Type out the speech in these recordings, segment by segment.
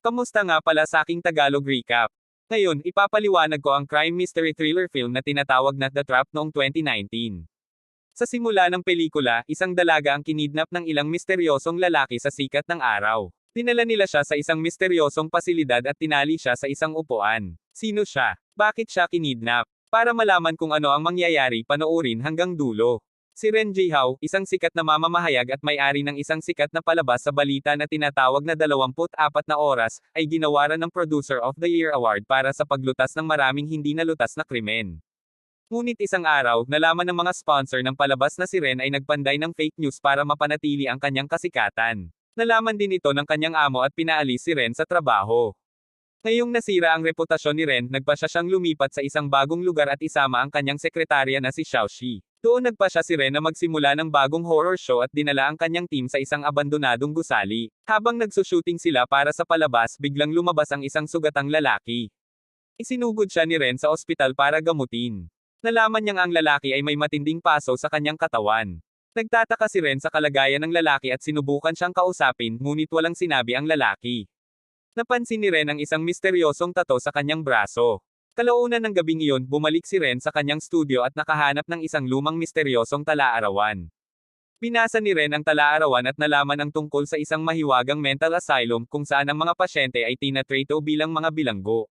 Kamusta nga pala sa aking Tagalog recap? Ngayon, ipapaliwanag ko ang crime mystery thriller film na tinatawag na The Trap noong 2019. Sa simula ng pelikula, isang dalaga ang kinidnap ng ilang misteryosong lalaki sa sikat ng araw. Dinala nila siya sa isang misteryosong pasilidad at tinali siya sa isang upuan. Sino siya? Bakit siya kinidnap? Para malaman kung ano ang mangyayari, panoorin hanggang dulo. Si Ren Jihao, isang sikat na mamamahayag at may-ari ng isang sikat na palabas sa balita na tinatawag na 24 na oras, ay ginawaran ng Producer of the Year Award para sa paglutas ng maraming hindi nalutas na krimen. Ngunit isang araw, nalaman ng mga sponsor ng palabas na si Ren ay nagpanday ng fake news para mapanatili ang kanyang kasikatan. Nalaman din ito ng kanyang amo at pinaalis si Ren sa trabaho. Ngayong nasira ang reputasyon ni Ren, nagpasya siyang lumipat sa isang bagong lugar at isama ang kanyang sekretarya na si Xiaoxi. Doon nagpasya si Ren na magsimula ng bagong horror show at dinala ang kanyang team sa isang abandonadong gusali. Habang nagsushooting sila para sa palabas, biglang lumabas ang isang sugatang lalaki. Isinugod siya ni Ren sa ospital para gamutin. Nalaman niyang ang lalaki ay may matinding paso sa kanyang katawan. Nagtataka si Ren sa kalagayan ng lalaki at sinubukan siyang kausapin, ngunit walang sinabi ang lalaki. Napansin ni Ren ang isang misteryosong tato sa kanyang braso. Kalaunan ng gabing iyon, bumalik si Ren sa kanyang studio at nakahanap ng isang lumang misteryosong talaarawan. Binasa ni Ren ang talaarawan at nalaman ang tungkol sa isang mahiwagang mental asylum kung saan ang mga pasyente ay tinatrato bilang mga bilanggo.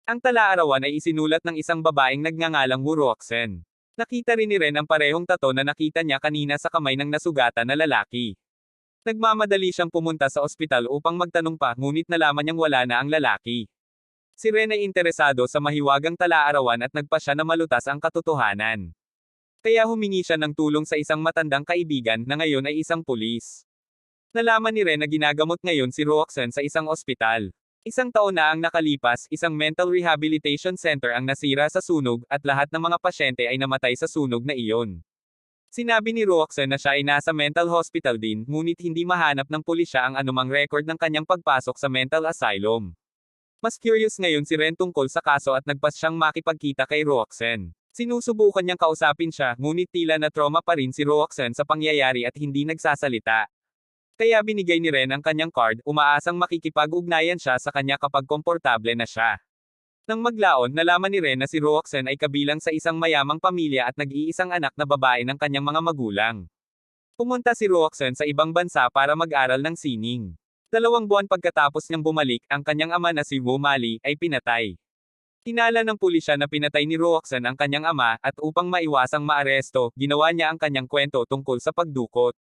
Ang talaarawan ay isinulat ng isang babaeng nagngangalang Wu Roxen. Nakita rin ni Ren ang parehong tato na nakita niya kanina sa kamay ng nasugatan na lalaki. Nagmamadali siyang pumunta sa ospital upang magtanong pa, ngunit nalaman niyang wala na ang lalaki. Si Ren ay interesado sa mahiwagang talaarawan at nagpasya na malutas ang katotohanan. Kaya humingi siya ng tulong sa isang matandang kaibigan na ngayon ay isang pulis. Nalaman ni Ren na ginagamot ngayon si Roxanne sa isang ospital. Isang taon na ang nakalipas, isang mental rehabilitation center ang nasira sa sunog at lahat ng mga pasyente ay namatay sa sunog na iyon. Sinabi ni Roxanne na siya ay nasa mental hospital din, ngunit hindi mahanap ng pulisya ang anumang record ng kanyang pagpasok sa mental asylum. Mas curious ngayon si Ren tungkol sa kaso at nagpas siyang makipagkita kay Roxanne. Sinusubukan niyang kausapin siya, ngunit tila na trauma pa rin si Roxanne sa pangyayari at hindi nagsasalita. Kaya binigay ni Ren ang kanyang card, umaasang makikipag-ugnayan siya sa kanya kapag komportable na siya. Nang maglaon, nalaman ni Ren na si Roxanne ay kabilang sa isang mayamang pamilya at nag-iisang anak na babae ng kanyang mga magulang. Pumunta si Roxanne sa ibang bansa para mag-aral ng sining. 2 buwan pagkatapos niyang bumalik, ang kanyang ama na si Wu Mali ay pinatay. Hinala ng pulisya na pinatay ni Roxanne ang kanyang ama, at upang maiwasang maaresto, ginawa niya ang kanyang kwento tungkol sa pagdukot.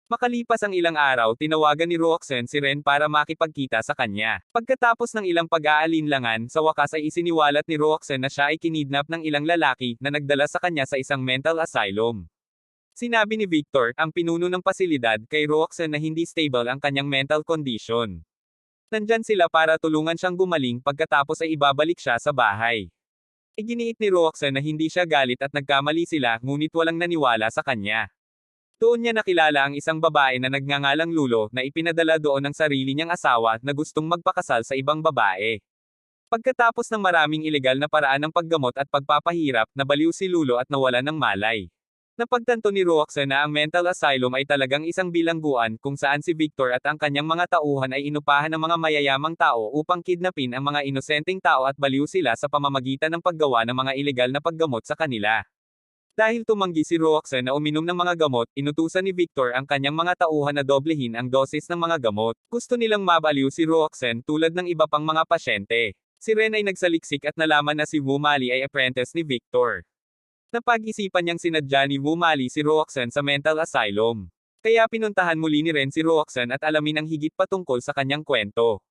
Makalipas ang ilang araw, tinawagan ni Roxanne si Ren para makipagkita sa kanya. Pagkatapos ng ilang pag-aalinlangan, sa wakas ay isiniwalat ni Roxanne na siya ay kinidnap ng ilang lalaki na nagdala sa kanya sa isang mental asylum. Sinabi ni Victor, ang pinuno ng pasilidad, kay Roxanne na hindi stable ang kanyang mental condition. Nandyan sila para tulungan siyang gumaling, pagkatapos ay ibabalik siya sa bahay. Iginiit ni Roxanne na hindi siya galit at nagkamali sila, ngunit walang naniwala sa kanya. Doon niya nakilala ang isang babae na nagngangalang Lulo, na ipinadala doon ng sarili niyang asawa, na gustong magpakasal sa ibang babae. Pagkatapos ng maraming ilegal na paraan ng paggamot at pagpapahirap, nabaliw si Lulo at nawalan ng malay. Napagtanto ni Roxanne na ang mental asylum ay talagang isang bilangguan, kung saan si Victor at ang kanyang mga tauhan ay inupahan ng mga mayayamang tao upang kidnapin ang mga inosenteng tao at baliw sila sa pamamagitan ng paggawa ng mga ilegal na paggamot sa kanila. Dahil tumanggi si Roxanne na uminom ng mga gamot, inutusan ni Victor ang kanyang mga tauhan na doblehin ang dosis ng mga gamot. Gusto nilang mabaliw si Roxanne tulad ng iba pang mga pasyente. Si Ren ay nagsaliksik at nalaman na si Wu Mali ay apprentice ni Victor. Napag-isipan niyang sinadya ni Wu Mali si Roxanne sa mental asylum. Kaya pinuntahan muli ni Ren si Roxanne at alamin ang higit patungkol sa kanyang kwento.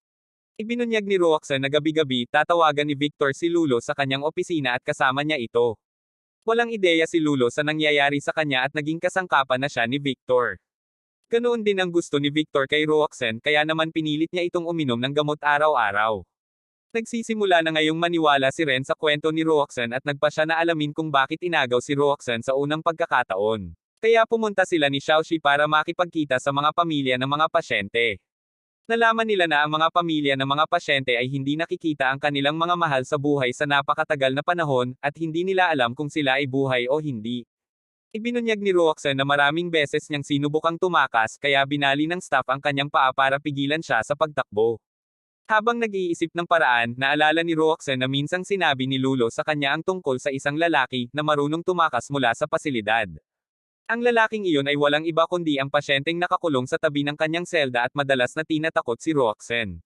Ibinunyag ni Roxanne na gabi-gabi tatawagan ni Victor si Lulo sa kanyang opisina at kasama niya ito. Walang ideya si Lulo sa nangyayari sa kanya at naging kasangkapan na siya ni Victor. Ganoon din ang gusto ni Victor kay Roxanne, kaya naman pinilit niya itong uminom ng gamot araw-araw. Nagsisimula na ngayong maniwala si Ren sa kwento ni Roxanne at nagpasya na alamin kung bakit inagaw si Roxanne sa unang pagkakataon. Kaya pumunta sila ni Xiaoxi para makipagkita sa mga pamilya ng mga pasyente. Nalaman nila na ang mga pamilya ng mga pasyente ay hindi nakikita ang kanilang mga mahal sa buhay sa napakatagal na panahon, at hindi nila alam kung sila ay buhay o hindi. Ibinunyag ni Roxanne na maraming beses niyang sinubukang tumakas, kaya binali ng staff ang kanyang paa para pigilan siya sa pagtakbo. Habang nag-iisip ng paraan, naalala ni Roxanne na minsang sinabi ni Lulo sa kanya ang tungkol sa isang lalaki na marunong tumakas mula sa pasilidad. Ang lalaking iyon ay walang iba kundi ang pasyenteng nakakulong sa tabi ng kanyang selda at madalas na tinatakot si Roxanne.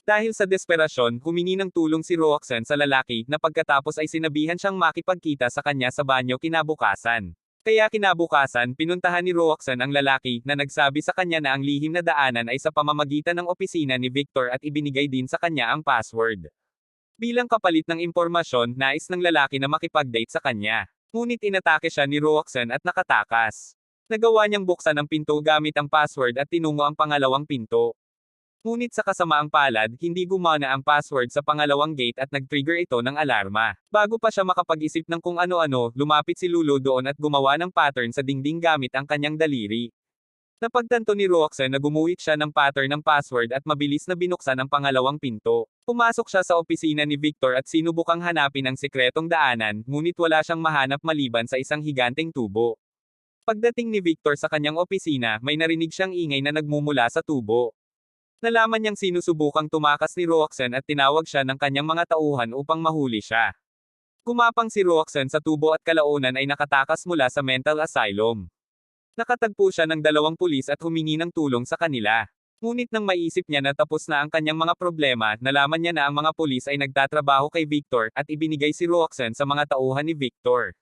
Dahil sa desperasyon, humingi ng tulong si Roxanne sa lalaki na pagkatapos ay sinabihan siyang makipagkita sa kanya sa banyo kinabukasan. Kaya kinabukasan, pinuntahan ni Roxanne ang lalaki na nagsabi sa kanya na ang lihim na daanan ay sa pamamagitan ng opisina ni Victor at ibinigay din sa kanya ang password. Bilang kapalit ng impormasyon, nais ng lalaki na makipag-date sa kanya. Ngunit inatake siya ni Roxanne at nakatakas. Nagawa niyang buksan ang pinto gamit ang password at tinungo ang pangalawang pinto. Ngunit sa kasamaang palad, hindi gumana ang password sa pangalawang gate at nag-trigger ito ng alarma. Bago pa siya makapag-isip ng kung ano-ano, lumapit si Lulo doon at gumawa ng pattern sa dingding gamit ang kanyang daliri. Napagtanto ni Roxanne na gumuhit siya ng pattern ng password at mabilis na binuksan ang pangalawang pinto. Pumasok siya sa opisina ni Victor at sinubukang hanapin ang sikretong daanan, ngunit wala siyang mahanap maliban sa isang higanteng tubo. Pagdating ni Victor sa kanyang opisina, may narinig siyang ingay na nagmumula sa tubo. Nalaman niyang sinusubukang tumakas ni Roxanne at tinawag siya ng kanyang mga tauhan upang mahuli siya. Gumapang si Roxanne sa tubo at kalaunan ay nakatakas mula sa mental asylum. Nakatagpo siya ng 2 pulis at humingi ng tulong sa kanila. Ngunit nang maisip niya na tapos na ang kanyang mga problema, nalaman niya na ang mga pulis ay nagtatrabaho kay Victor at ibinigay si Roxanne sa mga tauhan ni Victor.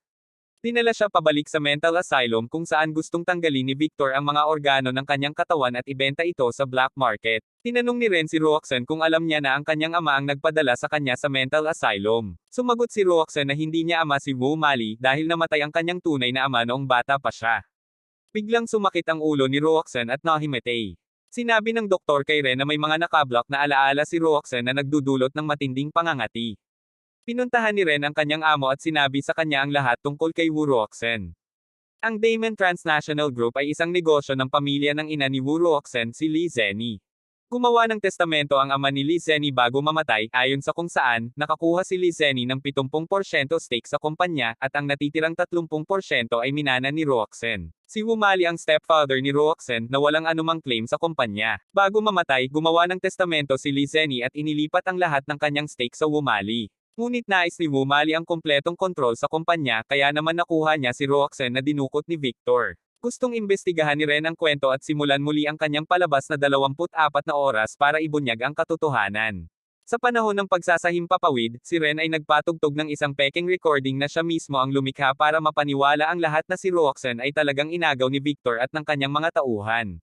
Dinala siya pabalik sa mental asylum kung saan gustong tanggalin ni Victor ang mga organo ng kanyang katawan at ibenta ito sa black market. Tinanong ni Ren si Roxanne kung alam niya na ang kanyang ama ang nagpadala sa kanya sa mental asylum. Sumagot si Roxanne na hindi niya ama si Wu Mali dahil namatay ang kanyang tunay na ama noong bata pa siya. Biglang sumakit ang ulo ni Roxanne at nahimatay. Sinabi ng doktor kay Ren na may mga nakablock na alaala si Roxanne na nagdudulot ng matinding pangangati. Pinuntahan ni Ren ang kanyang amo at sinabi sa kanya ang lahat tungkol kay Wu Roxanne. Ang Damon Transnational Group ay isang negosyo ng pamilya ng ina ni Wu Roxanne, si Li Zeni. Gumawa ng testamento ang ama ni Li Zeni bago mamatay, ayon sa kung saan, nakakuha si Li Zeni ng 70% stake sa kumpanya, at ang natitirang 30% ay minana ni Roxanne. Si Wu Mali ang stepfather ni Roxanne na walang anumang claim sa kumpanya. Bago mamatay, gumawa ng testamento si Li Zeni at inilipat ang lahat ng kanyang stake sa Wu Mali. Ngunit nais ni Wu Mali ang kumpletong kontrol sa kumpanya kaya naman nakuha niya si Roxanne na dinukot ni Victor. Gustong imbestigahan ni Ren ang kwento at simulan muli ang kanyang palabas na 24 na oras para ibunyag ang katotohanan. Sa panahon ng pagsasahimpapawid, si Ren ay nagpatugtog ng isang peking recording na siya mismo ang lumikha para mapaniwala ang lahat na si Roxanne ay talagang inagaw ni Victor at ng kanyang mga tauhan.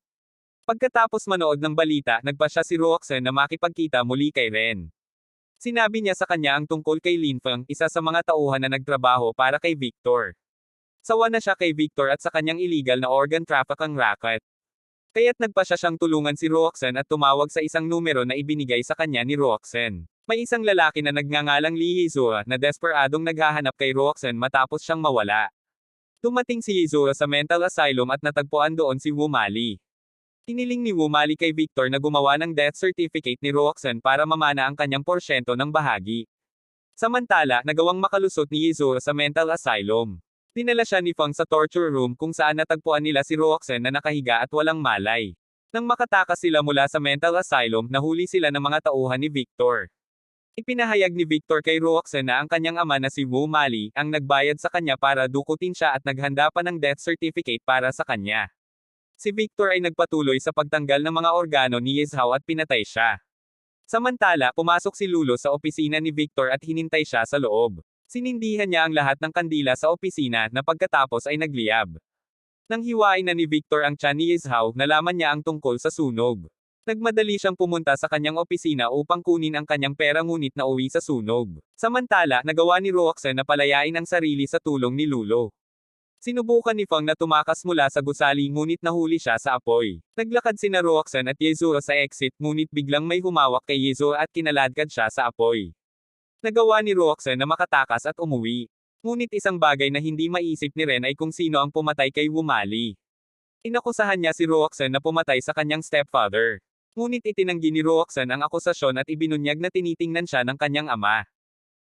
Pagkatapos manood ng balita, nagpasya si Roxanne na makipagkita muli kay Ren. Sinabi niya sa kanya ang tungkol kay Lin Feng, isa sa mga tauhan na nagtrabaho para kay Victor. Sawa na siya kay Victor at sa kanyang illegal na organ trafficking racket. Kaya't nagpasya siyang tulungan si Roxanne at tumawag sa isang numero na ibinigay sa kanya ni Roxanne. May isang lalaki na nagngangalang Lee Yizua na desperadong naghahanap kay Roxanne matapos siyang mawala. Dumating si Yizua sa mental asylum at natagpuan doon si Wu Mali. Hiniling ni Wu Mali kay Victor na gumawa ng death certificate ni Roxanne para mamana ang kanyang porsyento ng bahagi. Samantala, nagawang makalusot ni Yizua sa mental asylum. Dinala siya ni Feng sa torture room kung saan natagpuan nila si Roxanne na nakahiga at walang malay. Nang makatakas sila mula sa mental asylum, nahuli sila ng mga tauhan ni Victor. Ipinahayag ni Victor kay Roxanne na ang kanyang ama na si Wu Mali ang nagbayad sa kanya para dukutin siya at naghanda pa ng death certificate para sa kanya. Si Victor ay nagpatuloy sa pagtanggal ng mga organo ni Yizhao at pinatay siya. Samantala, pumasok si Lulo sa opisina ni Victor at hinintay siya sa loob. Sinindihan niya ang lahat ng kandila sa opisina na pagkatapos ay nagliyab. Nang hiwain na ni Victor ang tiyan ni Yizhao, nalaman niya ang tungkol sa sunog. Nagmadali siyang pumunta sa kanyang opisina upang kunin ang kanyang pera ngunit nauwi sa sunog. Samantala, nagawa ni Roxanne na palayain ang sarili sa tulong ni Lulo. Sinubukan ni Feng na tumakas mula sa gusali ngunit nahuli siya sa apoy. Naglakad sina Roxanne at Yizua sa exit ngunit biglang may humawak kay Yizua at kinaladkad siya sa apoy. Nagawa ni Roxanne na makatakas at umuwi. Ngunit isang bagay na hindi maisip ni Ren ay kung sino ang pumatay kay Wu Mali. Inakusahan niya si Roxanne na pumatay sa kanyang stepfather. Ngunit itinanggi ni Roxanne ang akusasyon at ibinunyag na tinitingnan siya ng kanyang ama.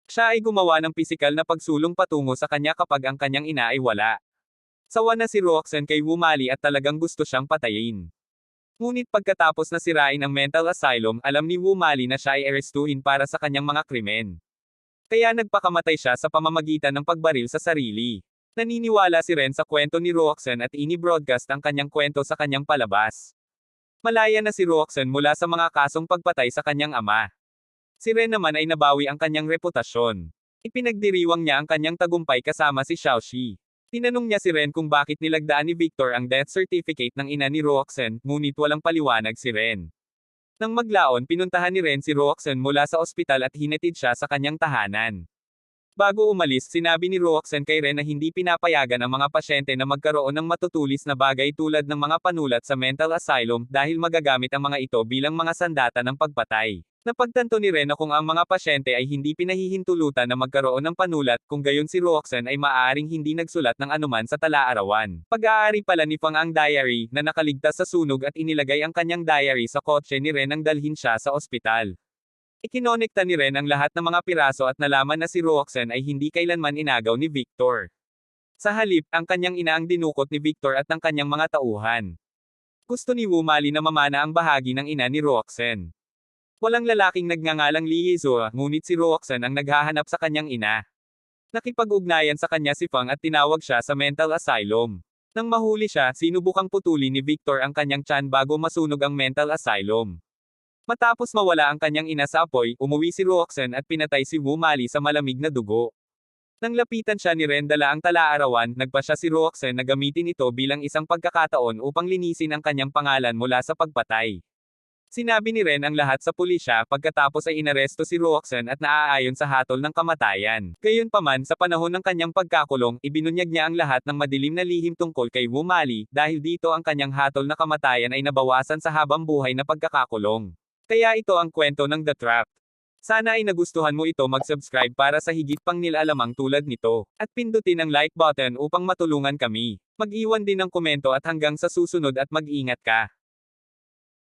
Siya ay gumawa ng pisikal na pagsulong patungo sa kanya kapag ang kanyang ina ay wala. Sawa na si Roxanne kay Wu Mali at talagang gusto siyang patayin. Ngunit pagkatapos na sirain ang mental asylum, alam ni Wu Mali na siya ay arestuhin para sa kanyang mga krimen. Kaya nagpakamatay siya sa pamamagitan ng pagbaril sa sarili. Naniniwala si Ren sa kwento ni Roxanne at ini-broadcast ang kanyang kwento sa kanyang palabas. Malaya na si Roxanne mula sa mga kasong pagpatay sa kanyang ama. Si Ren naman ay nabawi ang kanyang reputasyon. Ipinagdiriwang niya ang kanyang tagumpay kasama si Xiaoxi. Tinanong niya si Ren kung bakit nilagdaan ni Victor ang death certificate ng ina ni Roxanne, ngunit walang paliwanag si Ren. Nang maglaon, pinuntahan ni Ren si Roxanne mula sa ospital at hinatid siya sa kanyang tahanan. Bago umalis, sinabi ni Roxanne kay Ren na hindi pinapayagan ang mga pasyente na magkaroon ng matutulis na bagay tulad ng mga panulat sa mental asylum dahil magagamit ang mga ito bilang mga sandata ng pagpatay. Napagtanto ni Ren na kung ang mga pasyente ay hindi pinahihintulutan na magkaroon ng panulat, kung gayon si Roxanne ay maaaring hindi nagsulat ng anuman sa tala-arawan. Pag-aari pala ni Fang ang diary, na nakaligtas sa sunog at inilagay ang kanyang diary sa kotse ni Ren nang dalhin siya sa ospital. Ikinonekta ni Ren ang lahat ng mga piraso at nalaman na si Roxanne ay hindi kailanman inagaw ni Victor. Sa halip, ang kanyang ina ang dinukot ni Victor at ng kanyang mga tauhan. Gusto ni Wu Mali na mamana ang bahagi ng ina ni Roxanne. Walang lalaking nagngangalang Lee Yizua, ngunit si Roxanne ang naghahanap sa kanyang ina. Nakipag-ugnayan sa kanya si Fang at tinawag siya sa mental asylum. Nang mahuli siya, sinubukang putulin ni Victor ang kanyang tiyan bago masunog ang mental asylum. Matapos mawala ang kanyang ina sa apoy, umuwi si Roxanne at pinatay si Wu Mali sa malamig na dugo. Nang lapitan siya ni Ren dala ang tala-arawan, nagpasya si Roxanne na gamitin ito bilang isang pagkakataon upang linisin ang kanyang pangalan mula sa pagpatay. Sinabi ni Ren ang lahat sa pulisya pagkatapos ay inaresto si Roxanne at naaayon sa hatol ng kamatayan. Gayunpaman, sa panahon ng kanyang pagkakulong, ibinunyag niya ang lahat ng madilim na lihim tungkol kay Wu Mali, dahil dito ang kanyang hatol na kamatayan ay nabawasan sa habang buhay na pagkakakulong. Kaya ito ang kwento ng The Trap. Sana ay nagustuhan mo ito, mag-subscribe para sa higit pang nilalamang tulad nito. At pindutin ang like button upang matulungan kami. Mag-iwan din ng komento at hanggang sa susunod at mag-ingat ka.